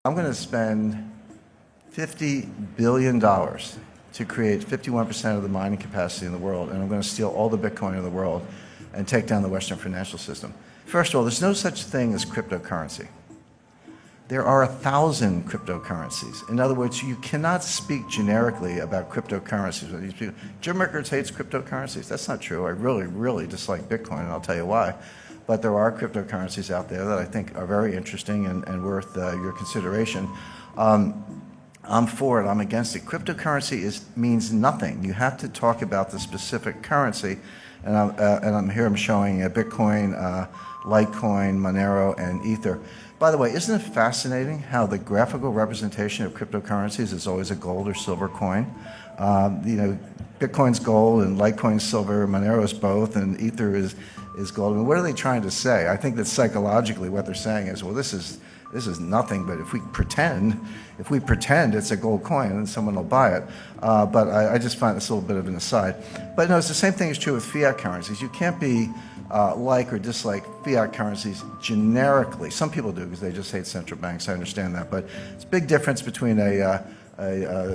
I'm going to spend $50 billion to create 51% of the mining capacity in the world, and I'm going to steal all the Bitcoin in the world and take down the Western financial system. First of all, there's no such thing as cryptocurrency. There are 1,000 cryptocurrencies. In other words, you cannot speak generically about cryptocurrencies. Jim Rickards hates cryptocurrencies. That's not true. I really, really dislike Bitcoin, and I'll tell you why. But there are cryptocurrencies out there that I think are very interesting and worth your consideration. I'm for it. I'm against it. Cryptocurrency means nothing. You have to talk about the specific currency. And I'm showing Bitcoin, Litecoin, Monero, and Ether. By the way, isn't it fascinating how the graphical representation of cryptocurrencies is always a gold or silver coin? Bitcoin's gold and Litecoin's silver, Monero's both, and Ether is gold. I mean, what are they trying to say? I think that psychologically what they're saying is, well, this is nothing, but if we pretend it's a gold coin, then someone will buy it. But I just find this a little bit of an aside. But no, it's the same thing is true with fiat currencies. You can't be like or dislike fiat currencies generically. Some people do because they just hate central banks. I understand that. But it's a big difference between a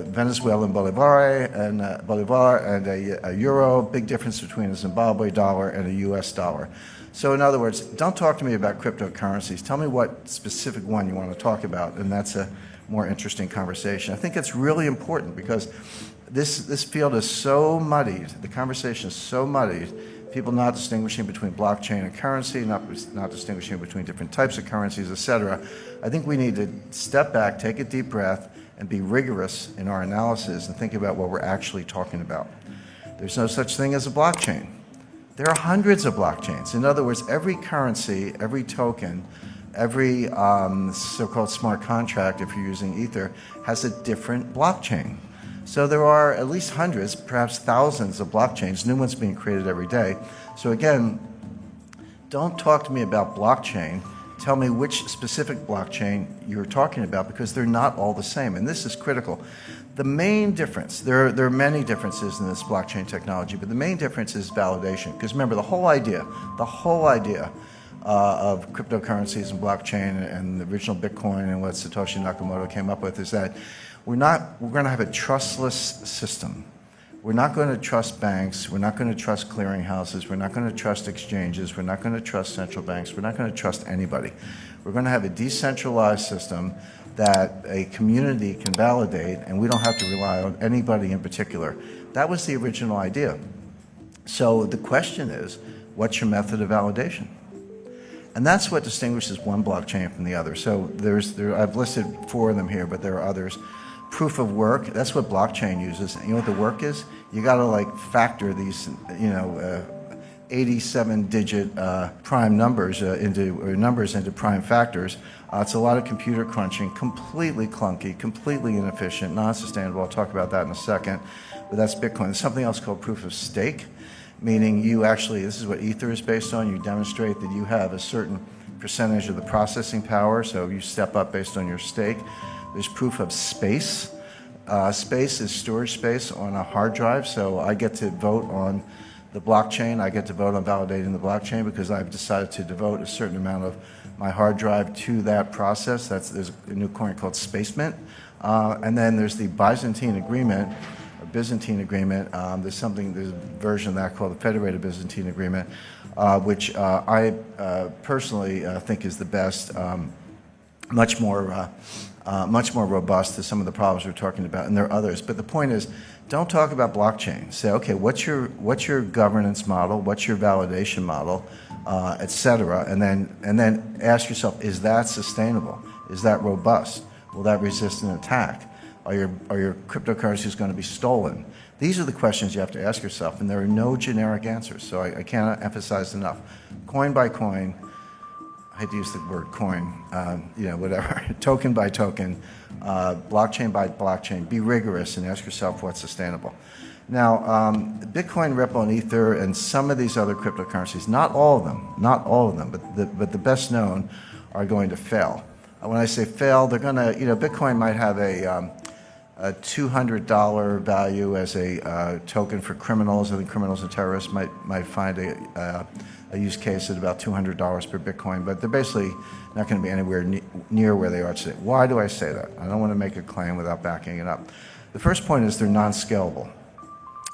Venezuelan bolivar and a euro. Big difference between a Zimbabwe dollar and a U.S. dollar. So in other words, don't talk to me about cryptocurrencies. Tell me what specific one you want to talk about, and that's a more interesting conversation. I think it's really important because this field is so muddied. The conversation is so muddied. People not distinguishing between blockchain and currency, not distinguishing between different types of currencies, etc. I think we need to step back, take a deep breath, and be rigorous in our analysis and think about what we're actually talking about. There's no such thing as a blockchain. There are hundreds of blockchains. In other words, every currency, every token, every so-called smart contract, if you're using Ether, has a different blockchain. So there are at least hundreds, perhaps thousands of blockchains, new ones being created every day. So again, don't talk to me about blockchain. Tell me which specific blockchain you're talking about, because they're not all the same, and this is critical. The main difference, there are many differences in this blockchain technology, but the main difference is validation. Because remember, the whole idea of cryptocurrencies and blockchain and the original Bitcoin and what Satoshi Nakamoto came up with is that we're going to have a trustless system. We're not going to trust banks. We're not going to trust clearinghouses. We're not going to trust exchanges. We're not going to trust central banks. We're not going to trust anybody. We're going to have a decentralized system that a community can validate, and we don't have to rely on anybody in particular. That was the original idea. So the question is, what's your method of validation? And that's what distinguishes one blockchain from the other. So I've listed 4 of them here, but there are others. Proof of work, that's what blockchain uses. And you know what the work is? You got to factor these, 87-digit prime numbers into prime factors. It's a lot of computer crunching, completely clunky, completely inefficient, non-sustainable. I'll talk about that in a second. But that's Bitcoin. There's something else called proof of stake, meaning this is what Ether is based on. You demonstrate that you have a certain percentage of the processing power, so you step up based on your stake. There's proof of space. Space is storage space on a hard drive, so I get to vote on the blockchain. I get to vote on validating the blockchain because I've decided to devote a certain amount of my hard drive to that process. There's a new coin called Space Mint. And then there's the Byzantine Agreement, or Byzantine Agreement. There's a version of that called the Federated Byzantine Agreement, which I personally think is the best, much more robust to some of the problems we're talking about, and there are others. But the point is, don't talk about blockchain. Say, okay, what's your governance model? What's your validation model, et cetera? And then ask yourself, is that sustainable? Is that robust? Will that resist an attack? Are your cryptocurrencies going to be stolen? These are the questions you have to ask yourself, and there are no generic answers. So I cannot emphasize enough. Coin by coin. I hate to use the word coin, whatever, token by token, blockchain by blockchain. Be rigorous and ask yourself what's sustainable. Now, Bitcoin, Ripple, and Ether, and some of these other cryptocurrencies, not all of them, but the best known are going to fail. When I say fail, they're going to, Bitcoin might have a $200 value as a token for criminals. I think criminals and terrorists might find a use case at about $200 per Bitcoin, but they're basically not going to be anywhere near where they are today. Why do I say that? I don't want to make a claim without backing it up. The first point is they're non-scalable.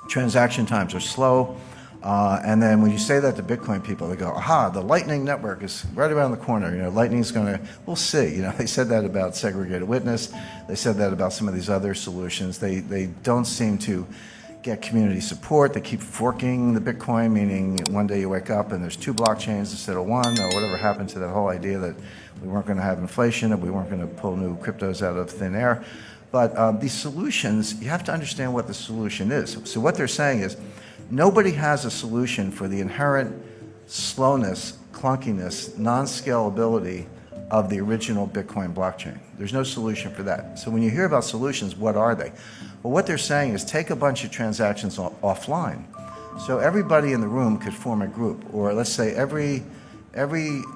Transaction times are slow. And then when you say that to Bitcoin people, they go, aha, the Lightning Network is right around the corner. You know, Lightning's going to, we'll see. You know, they said that about segregated witness. They said that about some of these other solutions. They don't seem to get community support. They keep forking the Bitcoin, meaning one day you wake up and there's 2 blockchains instead of 1, or whatever happened to that whole idea that we weren't going to have inflation and we weren't going to pull new cryptos out of thin air. But these solutions, you have to understand what the solution is. So what they're saying is, nobody has a solution for the inherent slowness, clunkiness, non-scalability of the original Bitcoin blockchain. There's no solution for that. So when you hear about solutions, what are they? Well, what they're saying is take a bunch of transactions offline. So everybody in the room could form a group, or let's say every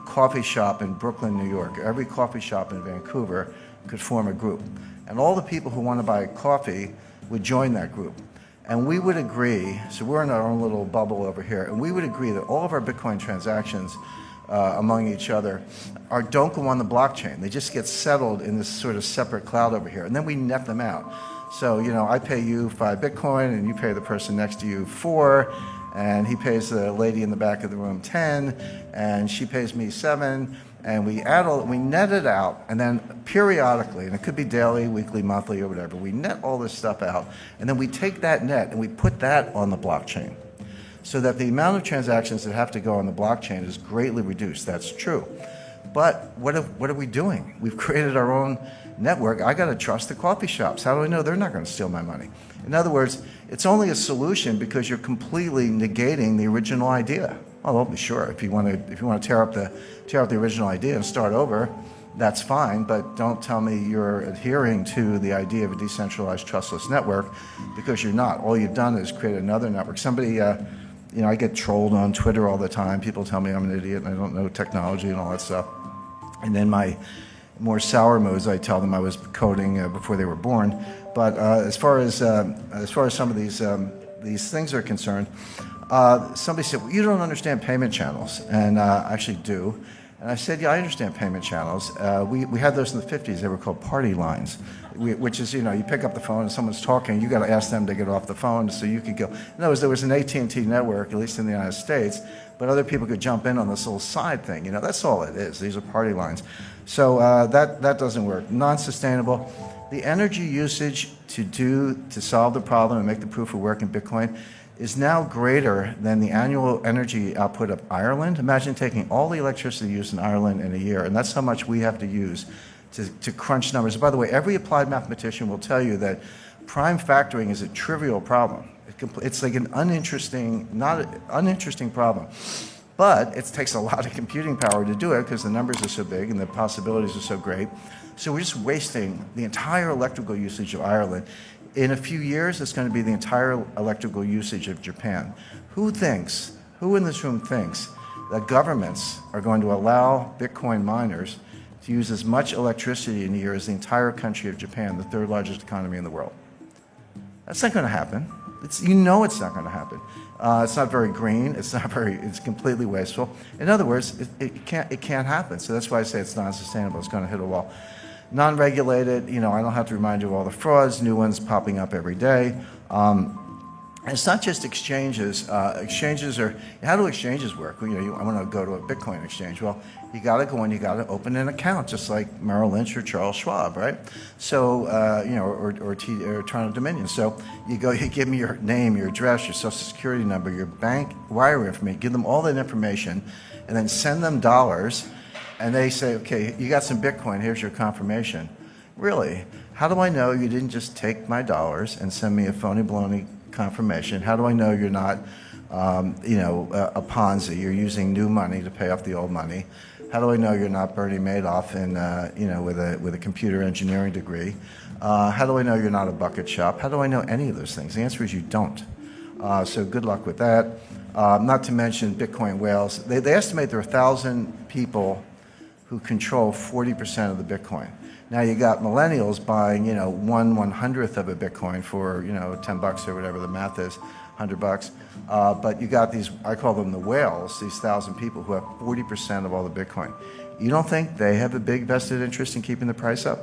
coffee shop in Brooklyn, New York, every coffee shop in Vancouver could form a group. And all the people who want to buy coffee would join that group. And we would agree, so we're in our own little bubble over here, and we would agree that all of our Bitcoin transactions among each other don't go on the blockchain. They just get settled in this sort of separate cloud over here, and then we net them out. So, you know, I pay you 5 Bitcoin, and you pay the person next to you 4, and he pays the lady in the back of the room 10, and she pays me 7, and we net it out, and then periodically, and it could be daily, weekly, monthly, or whatever, we net all this stuff out, and then we take that net and we put that on the blockchain, so that the amount of transactions that have to go on the blockchain is greatly reduced. That's true. But what are we doing? We've created our own network. I got to trust the coffee shops. How do I know they're not going to steal my money? In other words, it's only a solution because you're completely negating the original idea. Well, sure, if you want to tear up the original idea and start over, that's fine, but don't tell me you're adhering to the idea of a decentralized trustless network, because you're not. All you've done is create another network. Somebody, you know, I get trolled on Twitter all the time. People tell me I'm an idiot and I don't know technology and all that stuff. And then my more sour moods, I tell them I was coding before they were born. But as far as some of these things are concerned, somebody said, well, you don't understand payment channels, and I actually do. And I said, yeah, I understand payment channels. We had those in the 50s. They were called party lines, which is, you know, you pick up the phone and someone's talking, you got to ask them to get off the phone so you could go. In other words, there was an AT&T network, at least in the United States, but other people could jump in on this little side thing. You know, that's all it is. These are party lines. So that doesn't work. Non-sustainable. The energy usage to solve the problem and make the proof of work in Bitcoin is now greater than the annual energy output of Ireland. Imagine taking all the electricity used in Ireland in a year, and that's how much we have to use to crunch numbers. By the way, every applied mathematician will tell you that prime factoring is a trivial problem. It's like an uninteresting problem. But it takes a lot of computing power to do it because the numbers are so big and the possibilities are so great. So we're just wasting the entire electrical usage of Ireland. In a few years, it's going to be the entire electrical usage of Japan. Who in this room thinks that governments are going to allow Bitcoin miners to use as much electricity in a year as the entire country of Japan, the 3rd largest economy in the world? That's not going to happen. You know it's not going to happen. It's not very green. It's completely wasteful. In other words, it can't happen. So that's why I say it's non-sustainable. It's going to hit a wall. Non-regulated, you know, I don't have to remind you of all the frauds, new ones popping up every day. It's not just exchanges. Exchanges are, how do exchanges work? Well, you know, I want to go to a Bitcoin exchange. Well, you got to go in, you got to open an account, just like Merrill Lynch or Charles Schwab, right? So, you know, or Toronto Dominion. So you go, you give me your name, your address, your social security number, your bank wire information, give them all that information, and then send them dollars. And they say, okay, you got some Bitcoin, here's your confirmation. Really? How do I know you didn't just take my dollars and send me a phony baloney confirmation? How do I know you're not, you know, a Ponzi? You're using new money to pay off the old money. How do I know you're not Bernie Madoff in, you know, with a computer engineering degree? How do I know you're not a bucket shop? How do I know any of those things? The answer is you don't. So good luck with that. Not to mention Bitcoin whales. They estimate there are 1,000 people who control 40% of the Bitcoin. Now you got millennials buying, you know, 1/100th of a Bitcoin for, you know, $10 or whatever the math is. $100. But you got these, I call them the whales, these 1,000 people who have 40% of all the Bitcoin. You don't think they have a big vested interest in keeping the price up?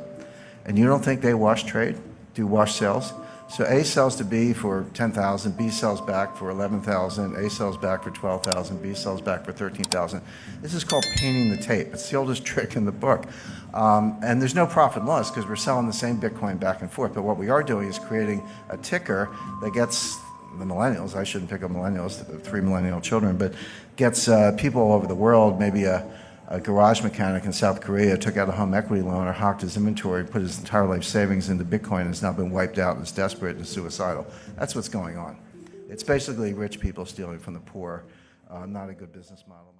And you don't think they wash trade, do wash sales? So A sells to B for 10,000, B sells back for 11,000, A sells back for 12,000, B sells back for 13,000. This is called painting the tape. It's the oldest trick in the book. And there's no profit and loss because we're selling the same Bitcoin back and forth. But what we are doing is creating a ticker that gets the millennials, I shouldn't pick up millennials, the 3 millennial children, but gets people all over the world, maybe a garage mechanic in South Korea took out a home equity loan or hawked his inventory, put his entire life savings into Bitcoin and has now been wiped out and is desperate and suicidal. That's what's going on. It's basically rich people stealing from the poor, not a good business model.